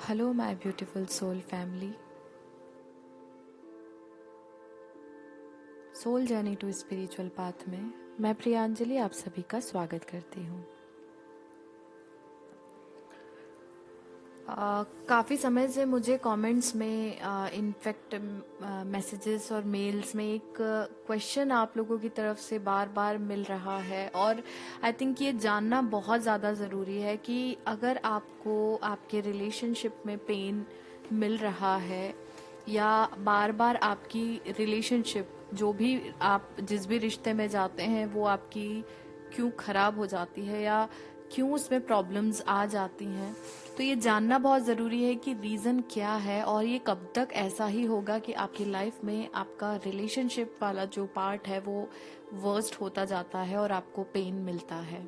Hello my beautiful soul family. Soul journey to spiritual path में मैं प्रियांजलि आप सभी का स्वागत करती हूँ। काफ़ी समय से मुझे कमेंट्स में इनफैक्ट मैसेजेस और मेल्स में एक क्वेश्चन आप लोगों की तरफ से बार बार मिल रहा है और आई थिंक ये जानना बहुत ज़्यादा ज़रूरी है कि अगर आपको आपके रिलेशनशिप में पेन मिल रहा है या बार बार आपकी रिलेशनशिप जो भी आप जिस भी रिश्ते में जाते हैं वो आपकी क्यों खराब हो जाती है या क्यों उसमें प्रॉब्लम्स आ जाती हैं, तो ये जानना बहुत ज़रूरी है कि रीज़न क्या है और ये कब तक ऐसा ही होगा कि आपकी लाइफ में आपका रिलेशनशिप वाला जो पार्ट है वो वर्स्ट होता जाता है और आपको पेन मिलता है।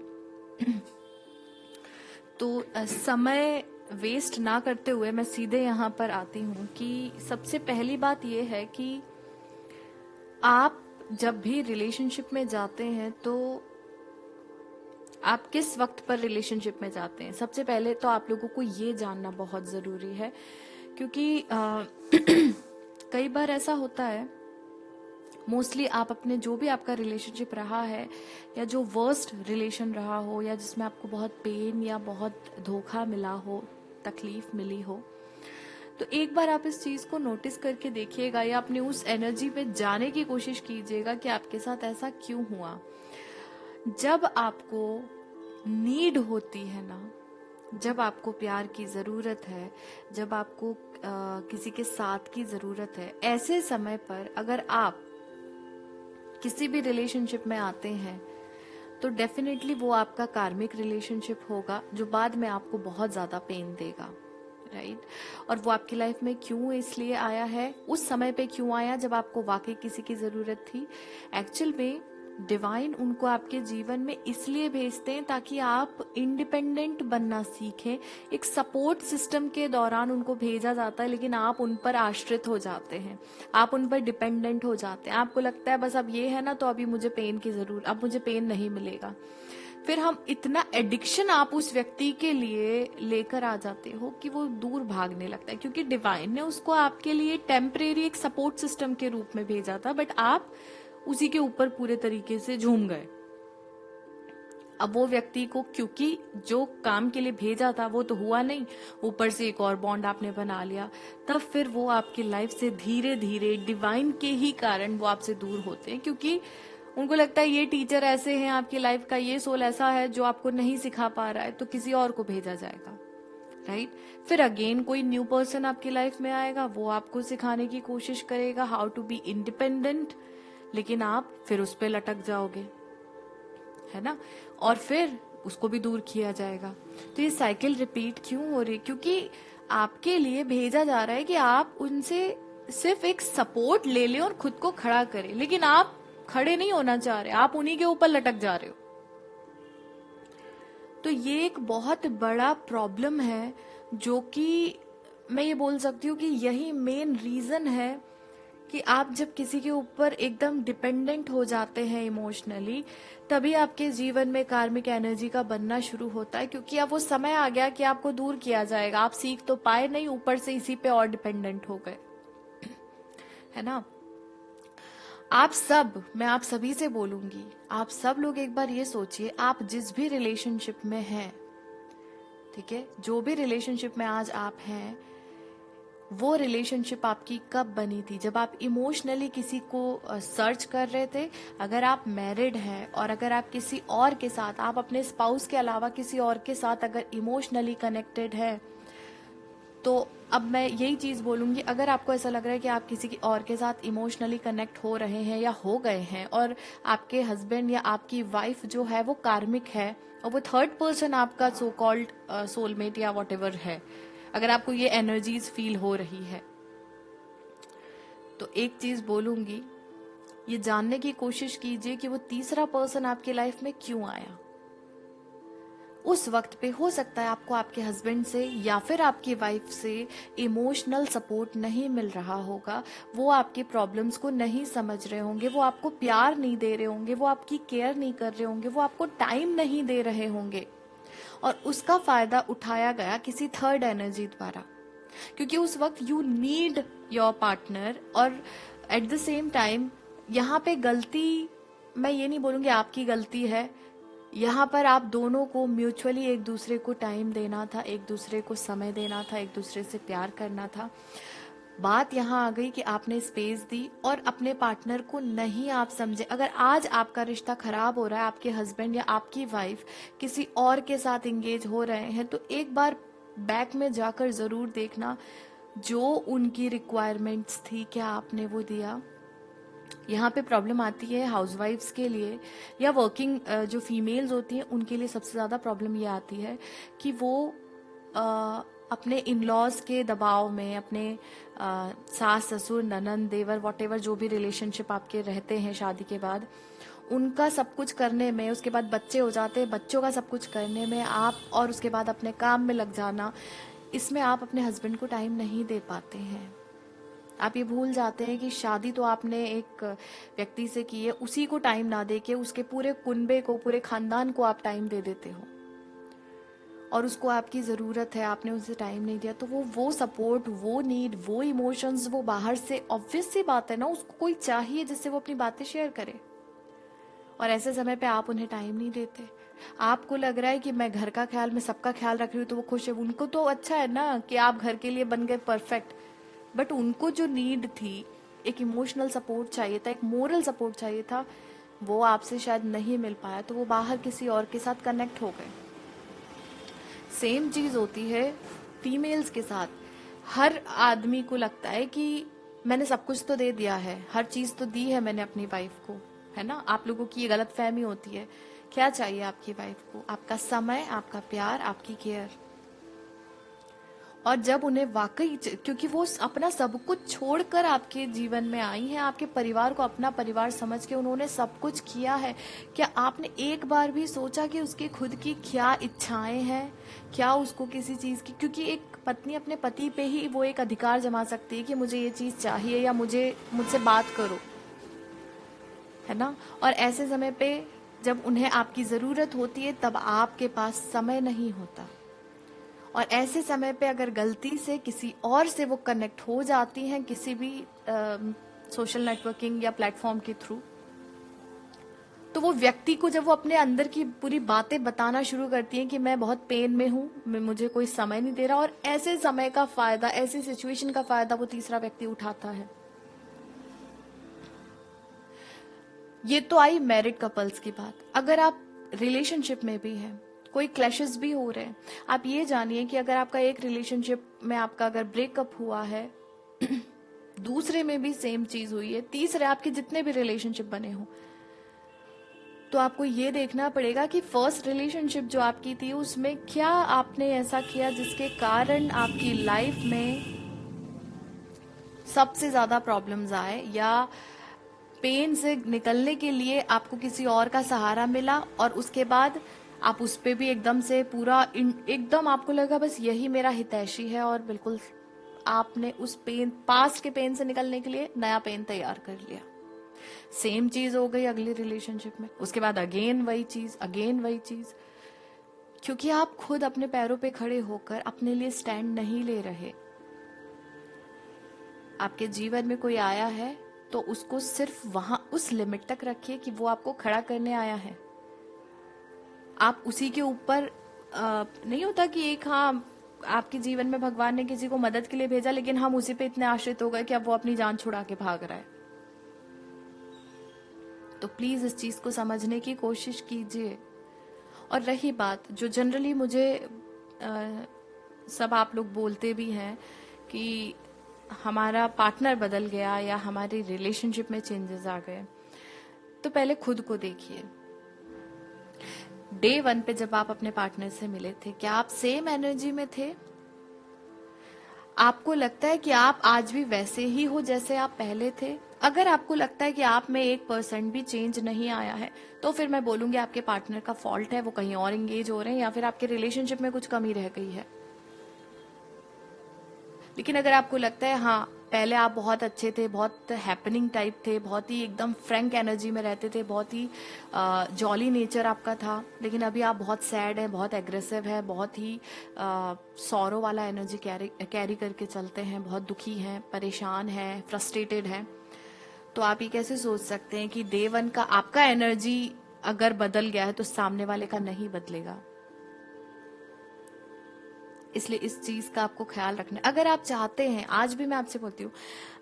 तो समय वेस्ट ना करते हुए मैं सीधे यहाँ पर आती हूँ कि सबसे पहली बात ये है कि आप जब भी रिलेशनशिप में जाते हैं तो आप किस वक्त पर रिलेशनशिप में जाते हैं। सबसे पहले तो आप लोगों को ये जानना बहुत ज़रूरी है क्योंकि कई बार ऐसा होता है, मोस्टली आप अपने जो भी आपका रिलेशनशिप रहा है या जो वर्स्ट रिलेशन रहा हो या जिसमें आपको बहुत पेन या बहुत धोखा मिला हो, तकलीफ मिली हो, तो एक बार आप इस चीज को नोटिस करके देखिएगा या अपनी उस एनर्जी पे जाने की कोशिश कीजिएगा कि आपके साथ ऐसा क्यों हुआ। जब आपको नीड होती है ना, जब आपको प्यार की जरूरत है, जब आपको किसी के साथ की जरूरत है, ऐसे समय पर अगर आप किसी भी रिलेशनशिप में आते हैं तो डेफिनेटली वो आपका कार्मिक रिलेशनशिप होगा जो बाद में आपको बहुत ज्यादा पेन देगा, राइट। और वो आपकी लाइफ में क्यों इसलिए आया है, उस समय पे क्यों आया जब आपको वाकई किसी की जरूरत थी। एक्चुअल में डिवाइन उनको आपके जीवन में इसलिए भेजते हैं ताकि आप इंडिपेंडेंट बनना सीखें। एक सपोर्ट सिस्टम के दौरान उनको भेजा जाता है लेकिन आप उन पर आश्रित हो जाते हैं, आप उन पर डिपेंडेंट हो जाते हैं। आपको लगता है बस अब ये है ना तो अभी मुझे पेन की जरूरत, अब मुझे पेन नहीं मिलेगा। फिर हम इतना एडिक्शन आप उस व्यक्ति के लिए लेकर आ जाते हो कि वो दूर भागने लगता है, क्योंकि डिवाइन ने उसको आपके लिए टेम्परेरी एक सपोर्ट सिस्टम के रूप में भेजा था, बट आप उसी के ऊपर पूरे तरीके से झूम गए। अब वो व्यक्ति को क्योंकि जो काम के लिए भेजा था वो तो हुआ नहीं, ऊपर से एक और बॉन्ड आपने बना लिया, तब फिर वो आपकी लाइफ से धीरे धीरे डिवाइन के ही कारण वो आपसे दूर होते हैं, क्योंकि उनको लगता है ये टीचर ऐसे हैं आपकी लाइफ का, ये सोल ऐसा है जो आपको नहीं सिखा पा रहा है, तो किसी और को भेजा जाएगा, राइट। फिर अगेन कोई न्यू पर्सन आपकी लाइफ में आएगा, वो आपको सिखाने की कोशिश करेगा हाउ टू बी इंडिपेंडेंट, लेकिन आप फिर उस पर लटक जाओगे, है ना, और फिर उसको भी दूर किया जाएगा। तो ये साइकिल रिपीट क्यों हो रही, क्योंकि आपके लिए भेजा जा रहा है कि आप उनसे सिर्फ एक सपोर्ट ले लें और खुद को खड़ा करें, लेकिन आप खड़े नहीं होना चाह रहे, आप उन्हीं के ऊपर लटक जा रहे हो। तो ये एक बहुत बड़ा प्रॉब्लम है जो कि मैं ये बोल सकती हूँ कि यही मेन रीजन है कि आप जब किसी के ऊपर एकदम डिपेंडेंट हो जाते हैं इमोशनली, तभी आपके जीवन में कार्मिक एनर्जी का बनना शुरू होता है, क्योंकि अब वो समय आ गया कि आपको दूर किया जाएगा। आप सीख तो पाए नहीं, ऊपर से इसी पे और डिपेंडेंट हो गए, है ना। मैं आप सभी से बोलूंगी, आप सब लोग एक बार ये सोचिए, आप जिस भी रिलेशनशिप में हैं, ठीक है, जो भी रिलेशनशिप में आज आप हैं, वो रिलेशनशिप आपकी कब बनी थी, जब आप इमोशनली किसी को सर्च कर रहे थे। अगर आप मैरिड हैं और अगर आप किसी और के साथ, आप अपने स्पाउस के अलावा किसी और के साथ अगर इमोशनली कनेक्टेड है, तो अब मैं यही चीज बोलूंगी, अगर आपको ऐसा लग रहा है कि आप किसी की और के साथ इमोशनली कनेक्ट हो रहे हैं या हो गए हैं और आपके हस्बैंड या आपकी वाइफ जो है वो कार्मिक है और वो थर्ड पर्सन आपका सो कॉल्ड सोलमेट या वॉट है, अगर आपको ये एनर्जीज फील हो रही है, तो एक चीज बोलूंगी, ये जानने की कोशिश कीजिए कि वो तीसरा पर्सन आपकी लाइफ में क्यों आया। उस वक्त पे हो सकता है आपको आपके हस्बैंड से या फिर आपकी वाइफ से इमोशनल सपोर्ट नहीं मिल रहा होगा, वो आपके प्रॉब्लम्स को नहीं समझ रहे होंगे, वो आपको प्यार नहीं दे रहे होंगे, वो आपकी केयर नहीं कर रहे होंगे, वो आपको टाइम नहीं दे रहे होंगे, और उसका फायदा उठाया गया किसी थर्ड एनर्जी द्वारा। क्योंकि उस वक्त यू नीड योर पार्टनर। और एट द सेम टाइम यहाँ पे गलती, मैं ये नहीं बोलूंगी आपकी गलती है, यहाँ पर आप दोनों को म्यूचुअली एक दूसरे को टाइम देना था, एक दूसरे को समय देना था, एक दूसरे से प्यार करना था। बात यहाँ आ गई कि आपने स्पेस दी और अपने पार्टनर को नहीं आप समझे। अगर आज आपका रिश्ता खराब हो रहा है, आपके हस्बैंड या आपकी वाइफ किसी और के साथ एंगेज हो रहे हैं, तो एक बार बैक में जाकर जरूर देखना जो उनकी रिक्वायरमेंट्स थी क्या आपने वो दिया। यहाँ पे प्रॉब्लम आती है हाउसवाइफ्स के लिए या वर्किंग जो फीमेल्स होती हैं उनके लिए सबसे ज्यादा प्रॉब्लम ये आती है कि वो अपने इन लॉज के दबाव में, अपने सास ससुर ननंद देवर वॉटेवर जो भी रिलेशनशिप आपके रहते हैं शादी के बाद, उनका सब कुछ करने में, उसके बाद बच्चे हो जाते हैं, बच्चों का सब कुछ करने में आप, और उसके बाद अपने काम में लग जाना, इसमें आप अपने हस्बैंड को टाइम नहीं दे पाते हैं। आप ये भूल जाते हैं कि शादी तो आपने एक व्यक्ति से की है, उसी को टाइम ना दे के उसके पूरे कुनबे को, पूरे खानदान को आप टाइम दे देते हो और उसको आपकी जरूरत है, आपने उसे टाइम नहीं दिया, तो वो सपोर्ट, वो नीड, वो इमोशंस वो बाहर से, ऑब्वियस सी बात है ना, उसको कोई चाहिए जिससे वो अपनी बातें शेयर करे। और ऐसे समय पे आप उन्हें टाइम नहीं देते। आपको लग रहा है कि मैं घर का ख्याल, मैं सबका ख्याल रख रही हूँ तो वो खुश है, उनको तो अच्छा है ना कि आप घर के लिए बन गए परफेक्ट, बट उनको जो नीड थी, एक इमोशनल सपोर्ट चाहिए था, एक मोरल सपोर्ट चाहिए था, वो आपसे शायद नहीं मिल पाया, तो वो बाहर किसी और के साथ कनेक्ट हो गए। सेम चीज होती है फीमेल्स के साथ। हर आदमी को लगता है कि मैंने सब कुछ तो दे दिया है, हर चीज तो दी है मैंने अपनी वाइफ को, है ना। आप लोगों की ये गलत फहमी होती है। क्या चाहिए आपकी वाइफ को? आपका समय, आपका प्यार, आपकी केयर। और जब उन्हें वाकई, क्योंकि वो अपना सब कुछ छोड़कर आपके जीवन में आई हैं, आपके परिवार को अपना परिवार समझ के उन्होंने सब कुछ किया है, क्या आपने एक बार भी सोचा कि उसकी खुद की क्या इच्छाएं हैं, क्या उसको किसी चीज की, क्योंकि एक पत्नी अपने पति पे ही वो एक अधिकार जमा सकती है कि मुझे ये चीज चाहिए या मुझसे बात करो, है ना। और ऐसे समय पे जब उन्हें आपकी जरूरत होती है तब आपके पास समय नहीं होता, और ऐसे समय पे अगर गलती से किसी और से वो कनेक्ट हो जाती हैं किसी भी सोशल नेटवर्किंग या प्लेटफॉर्म के थ्रू, तो वो व्यक्ति को जब वो अपने अंदर की पूरी बातें बताना शुरू करती हैं कि मैं बहुत पेन में हूं, मुझे कोई समय नहीं दे रहा, और ऐसे समय का फायदा, ऐसी सिचुएशन का फायदा वो तीसरा व्यक्ति उठाता है। ये तो आई मैरिड कपल्स की बात। अगर आप रिलेशनशिप में भी हैं, कोई क्लैशेस भी हो रहे हैं, आप ये जानिए कि अगर आपका एक रिलेशनशिप में आपका अगर ब्रेकअप हुआ है, दूसरे में भी सेम चीज हुई है, तीसरे आपके जितने भी रिलेशनशिप बने हो, तो आपको ये देखना पड़ेगा कि फर्स्ट रिलेशनशिप जो आपकी थी उसमें क्या आपने ऐसा किया जिसके कारण आपकी लाइफ में सबसे ज्यादा प्रॉब्लम्स आए, या पेन से निकलने के लिए आपको किसी और का सहारा मिला और उसके बाद आप उस पे भी एकदम से पूरा एकदम आपको लगा बस यही मेरा हितैषी है, और बिल्कुल आपने उस पेन, पास्ट के पेन से निकलने के लिए नया पेन तैयार कर लिया। सेम चीज हो गई अगली रिलेशनशिप में, उसके बाद अगेन वही चीज, अगेन वही चीज, क्योंकि आप खुद अपने पैरों पे खड़े होकर अपने लिए स्टैंड नहीं ले रहे। आपके जीवन में कोई आया है तो उसको सिर्फ वहां उस लिमिट तक रखिए कि वो आपको खड़ा करने आया है। आप उसी के ऊपर नहीं होता कि एक, हाँ आपके जीवन में भगवान ने किसी को मदद के लिए भेजा लेकिन हम उसी पे इतने आश्रित हो गए कि अब वो अपनी जान छुड़ा के भाग रहा है। तो प्लीज इस चीज को समझने की कोशिश कीजिए। और रही बात जो जनरली मुझे सब आप लोग बोलते भी हैं कि हमारा पार्टनर बदल गया या हमारी रिलेशनशिप में चेंजेस आ गए, तो पहले खुद को देखिए। डे 1 पे जब आप अपने पार्टनर से मिले थे, क्या आप सेम एनर्जी में थे? आपको लगता है कि आप आज भी वैसे ही हो जैसे आप पहले थे? अगर आपको लगता है कि आप में 1% भी चेंज नहीं आया है, तो फिर मैं बोलूंगी आपके पार्टनर का फॉल्ट है, वो कहीं और एंगेज हो रहे हैं या फिर आपके रिलेशनशिप में कुछ कमी रह गई है। लेकिन अगर आपको लगता है हाँ पहले आप बहुत अच्छे थे, बहुत हैपनिंग टाइप थे, बहुत ही एकदम फ्रैंक एनर्जी में रहते थे, बहुत ही जॉली नेचर आपका था, लेकिन अभी आप बहुत सैड है, बहुत एग्रेसिव है, बहुत ही सौरो वाला एनर्जी कैरी करके चलते हैं, बहुत दुखी हैं, परेशान हैं, फ्रस्ट्रेटेड हैं। तो आप ये कैसे सोच सकते हैं कि डे वन का आपका एनर्जी अगर बदल गया है तो सामने वाले का नहीं बदलेगा। इसलिए इस चीज का आपको ख्याल रखना है। अगर आप चाहते हैं, आज भी मैं आपसे बोलती हूँ,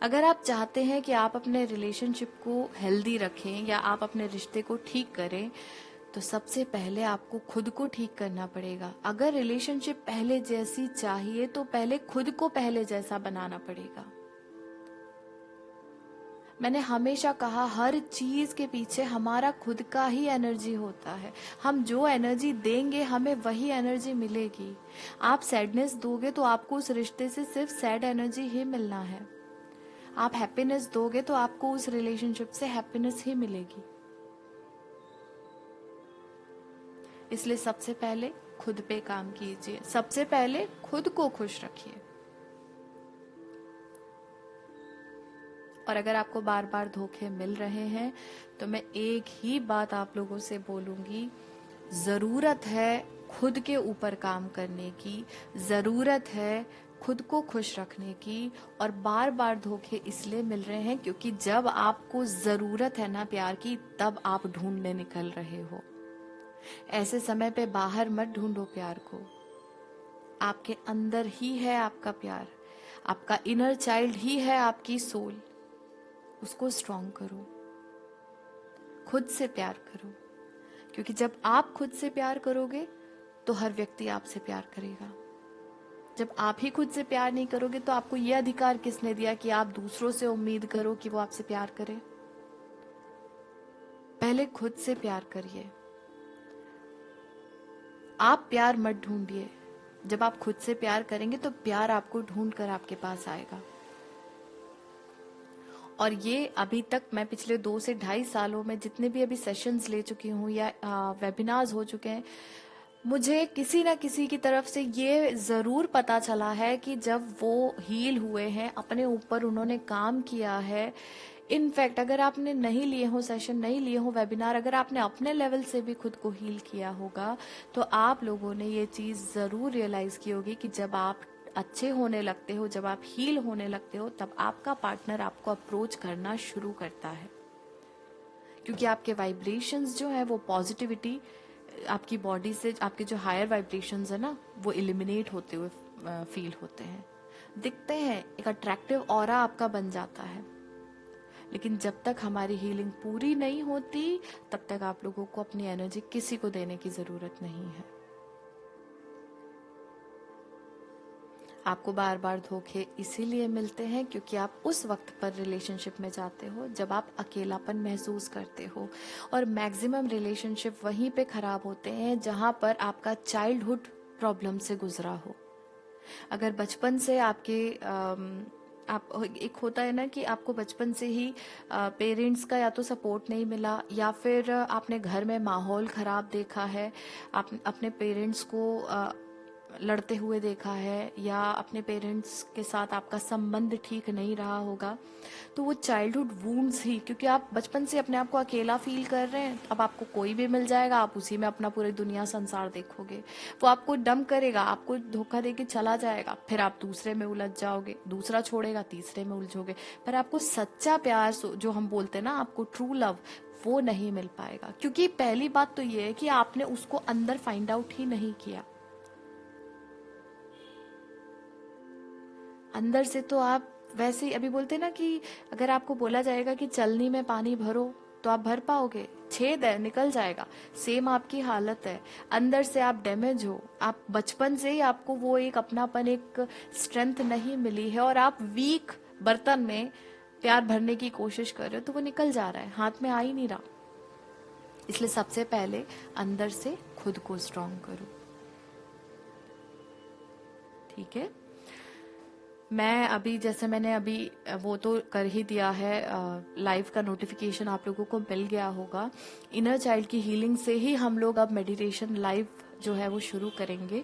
अगर आप चाहते हैं कि आप अपने रिलेशनशिप को हेल्दी रखें या आप अपने रिश्ते को ठीक करें, तो सबसे पहले आपको खुद को ठीक करना पड़ेगा। अगर रिलेशनशिप पहले जैसी चाहिए तो पहले खुद को पहले जैसा बनाना पड़ेगा। मैंने हमेशा कहा, हर चीज के पीछे हमारा खुद का ही एनर्जी होता है। हम जो एनर्जी देंगे हमें वही एनर्जी मिलेगी। आप सैडनेस दोगे तो आपको उस रिश्ते से सिर्फ सैड एनर्जी ही मिलना है। आप हैप्पीनेस दोगे तो आपको उस रिलेशनशिप से हैप्पीनेस ही मिलेगी। इसलिए सबसे पहले खुद पे काम कीजिए, सबसे पहले खुद को खुश रखिए। और अगर आपको बार बार धोखे मिल रहे हैं तो मैं एक ही बात आप लोगों से बोलूंगी, जरूरत है खुद के ऊपर काम करने की, जरूरत है खुद को खुश रखने की। और बार बार धोखे इसलिए मिल रहे हैं क्योंकि जब आपको जरूरत है ना प्यार की, तब आप ढूंढने निकल रहे हो। ऐसे समय पे बाहर मत ढूंढो प्यार को, आपके अंदर ही है आपका प्यार, आपका इनर चाइल्ड ही है आपकी सोल। उसको स्ट्रॉन्ग करो, खुद से प्यार करो, क्योंकि जब आप खुद से प्यार करोगे तो हर व्यक्ति आपसे प्यार करेगा। जब आप ही खुद से प्यार नहीं करोगे तो आपको यह अधिकार किसने दिया कि आप दूसरों से उम्मीद करो कि वो आपसे प्यार करे। पहले खुद से प्यार करिए। आप प्यार मत ढूंढिए, जब आप खुद से प्यार करेंगे तो प्यार आपको ढूंढ कर आपके पास आएगा। और ये अभी तक मैं पिछले 2 से 2.5 सालों में जितने भी अभी सेशंस ले चुकी हूँ या वेबिनार्स हो चुके हैं, मुझे किसी ना किसी की तरफ से ये जरूर पता चला है कि जब वो हील हुए हैं, अपने ऊपर उन्होंने काम किया है। इनफैक्ट अगर आपने नहीं लिए हो सेशन, नहीं लिए हो वेबिनार, अगर आपने अपने लेवल से भी खुद को हील किया होगा तो आप लोगों ने ये चीज जरूर रियलाइज की होगी कि जब आप अच्छे होने लगते हो, जब आप हील होने लगते हो, तब आपका पार्टनर आपको अप्रोच करना शुरू करता है, क्योंकि आपके वाइब्रेशंस जो है वो पॉजिटिविटी आपकी बॉडी से, आपके जो हायर वाइब्रेशंस है ना, वो एलिमिनेट होते हुए फील होते हैं, दिखते हैं, एक अट्रैक्टिव ऑरा आपका बन जाता है। लेकिन जब तक हमारी हीलिंग पूरी नहीं होती तब तक आप लोगों को अपनी एनर्जी किसी को देने की जरूरत नहीं है। आपको बार बार धोखे इसीलिए मिलते हैं क्योंकि आप उस वक्त पर रिलेशनशिप में जाते हो जब आप अकेलापन महसूस करते हो। और मैक्सिमम रिलेशनशिप वहीं पे खराब होते हैं जहां पर आपका चाइल्डहुड प्रॉब्लम से गुजरा हो। अगर बचपन से आपके आप एक होता है ना कि आपको बचपन से ही पेरेंट्स का या तो सपोर्ट नहीं मिला या फिर आपने घर में माहौल खराब देखा है, आप अपने पेरेंट्स को लड़ते हुए देखा है या अपने पेरेंट्स के साथ आपका संबंध ठीक नहीं रहा होगा, तो वो चाइल्डहुड वूंड्स ही, क्योंकि आप बचपन से अपने आप को अकेला फील कर रहे हैं, अब आपको कोई भी मिल जाएगा, आप उसी में अपना पूरी दुनिया संसार देखोगे। वो आपको डंप करेगा, आपको धोखा देके चला जाएगा, फिर आप दूसरे में उलझ जाओगे, दूसरा छोड़ेगा, तीसरे में उलझोगे, पर आपको सच्चा प्यार जो हम बोलते हैं ना, आपको ट्रू लव, वो नहीं मिल पाएगा। क्योंकि पहली बात तो ये है कि आपने उसको अंदर फाइंड आउट ही नहीं किया। अंदर से तो आप वैसे ही, अभी बोलते ना कि अगर आपको बोला जाएगा कि चलनी में पानी भरो तो आप भर पाओगे, छेद है, निकल जाएगा। सेम आपकी हालत है, अंदर से आप डैमेज हो, आप बचपन से ही आपको वो एक अपनापन, एक स्ट्रेंथ नहीं मिली है और आप वीक बर्तन में प्यार भरने की कोशिश कर रहे हो तो वो निकल जा रहा है, हाथ में आ ही नहीं रहा। इसलिए सबसे पहले अंदर से खुद को स्ट्रॉन्ग करो, ठीक है। मैं अभी, जैसे मैंने अभी वो तो कर ही दिया है, लाइव का नोटिफिकेशन आप लोगों को मिल गया होगा। इनर चाइल्ड की हीलिंग से ही हम लोग अब मेडिटेशन लाइव जो है वो शुरू करेंगे।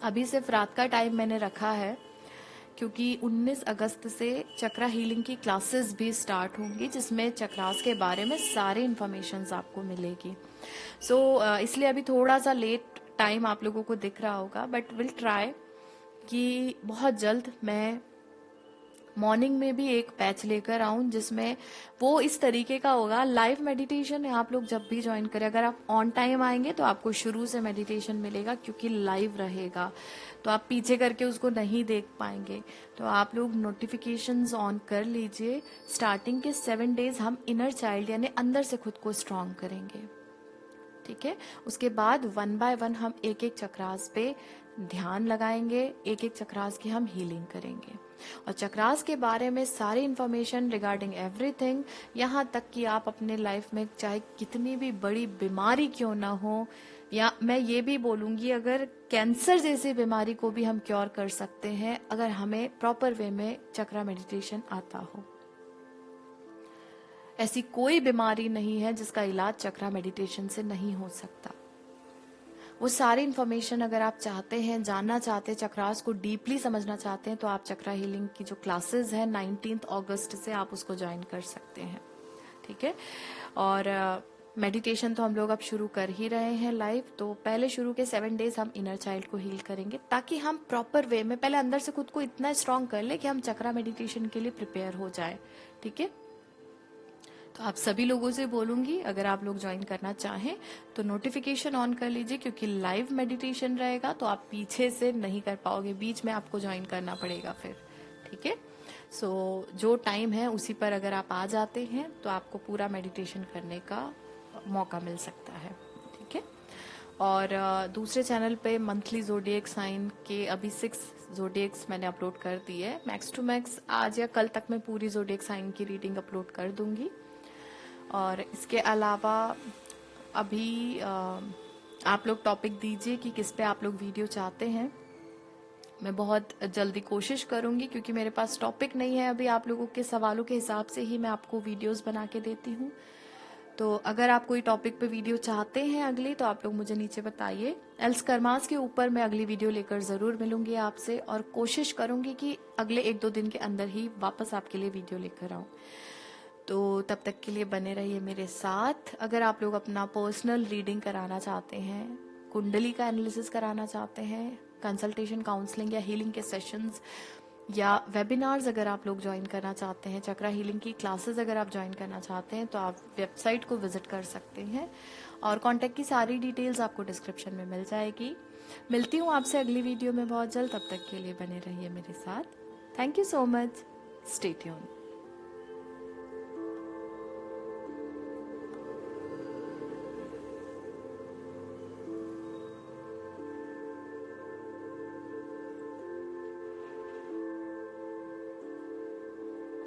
अभी सिर्फ रात का टाइम मैंने रखा है क्योंकि 19 अगस्त से चक्रा हीलिंग की क्लासेस भी स्टार्ट होंगी, जिसमें चक्रास के बारे में सारी इन्फॉर्मेशंस आपको मिलेगी। इसलिए अभी थोड़ा सा लेट टाइम आप लोगों को दिख रहा होगा, बट विल ट्राई कि बहुत जल्द मैं मॉर्निंग में भी एक बैच लेकर आऊं, जिसमें वो इस तरीके का होगा। लाइव मेडिटेशन है, आप लोग जब भी ज्वाइन करें, अगर आप ऑन टाइम आएंगे तो आपको शुरू से मेडिटेशन मिलेगा, क्योंकि लाइव रहेगा, तो आप पीछे करके उसको नहीं देख पाएंगे। तो आप लोग नोटिफिकेशंस ऑन कर लीजिए। स्टार्टिंग के 7 डेज हम इनर चाइल्ड यानी अंदर से खुद को स्ट्रांग करेंगे, ठीक है। उसके बाद 1 बाय 1 हम एक एक चक्रास पे ध्यान लगाएंगे, एक एक चक्रास की हम हीलिंग करेंगे, और चक्रास के बारे में सारी इंफॉर्मेशन रिगार्डिंग एवरीथिंग, यहाँ तक कि आप अपने लाइफ में चाहे कितनी भी बड़ी बीमारी क्यों ना हो, या मैं ये भी बोलूंगी अगर कैंसर जैसी बीमारी को भी हम क्योर कर सकते हैं, अगर हमें प्रॉपर वे में चक्रा मेडिटेशन आता हो। ऐसी कोई बीमारी नहीं है जिसका इलाज चक्रा मेडिटेशन से नहीं हो सकता। वो सारी इन्फॉर्मेशन अगर आप चाहते हैं, जानना चाहते हैं, चक्रास को डीपली समझना चाहते हैं, तो आप चक्रा हीलिंग की जो क्लासेस है 19 अगस्त से आप उसको ज्वाइन कर सकते हैं, ठीक है। और मेडिटेशन तो हम लोग अब शुरू कर ही रहे हैं लाइव। तो पहले शुरू के 7 डेज हम इनर चाइल्ड को हील करेंगे, ताकि हम प्रॉपर वे में पहले अंदर से खुद को इतना स्ट्रांग कर ले कि हम चक्रा मेडिटेशन के लिए प्रिपेयर हो जाए, ठीक है। तो आप सभी लोगों से बोलूंगी, अगर आप लोग ज्वाइन करना चाहें तो नोटिफिकेशन ऑन कर लीजिए, क्योंकि लाइव मेडिटेशन रहेगा तो आप पीछे से नहीं कर पाओगे, बीच में आपको ज्वाइन करना पड़ेगा फिर, ठीक है। जो टाइम है उसी पर अगर आप आ जाते हैं तो आपको पूरा मेडिटेशन करने का मौका मिल सकता है, ठीक है। और दूसरे चैनल पे मंथली जोडिएक साइन के अभी 6 जोडिएक्स मैंने अपलोड कर दी है। मैक्स टू मैक्स आज या कल तक मैं पूरी जोडिएक साइन की रीडिंग अपलोड कर दूंगी। और इसके अलावा अभी आप लोग टॉपिक दीजिए कि किस पे आप लोग वीडियो चाहते हैं। मैं बहुत जल्दी कोशिश करूंगी, क्योंकि मेरे पास टॉपिक नहीं है अभी। आप लोगों के सवालों के हिसाब से ही मैं आपको वीडियोस बना के देती हूँ। तो अगर आप कोई टॉपिक पे वीडियो चाहते हैं अगली, तो आप लोग मुझे नीचे बताइए। एल्स कर्मास के ऊपर मैं अगली वीडियो लेकर जरूर मिलूंगी आपसे, और कोशिश करूंगी कि अगले 1-2 दिन के अंदर ही वापस आपके लिए वीडियो लेकर आऊं। तो तब तक के लिए बने रहिए मेरे साथ। अगर आप लोग अपना पर्सनल रीडिंग कराना चाहते हैं, कुंडली का एनालिसिस कराना चाहते हैं, कंसल्टेशन, काउंसलिंग या हीलिंग के सेशंस या वेबिनार्स अगर आप लोग ज्वाइन करना चाहते हैं, चक्रा हीलिंग की क्लासेस अगर आप ज्वाइन करना चाहते हैं, तो आप वेबसाइट को विजिट कर सकते हैं, और कांटेक्ट की सारी डिटेल्स आपको डिस्क्रिप्शन में मिल जाएगी। मिलती हूँ आपसे अगली वीडियो में बहुत जल्द। तब तक के लिए बने रहिए मेरे साथ। Thank you so much. Stay tuned.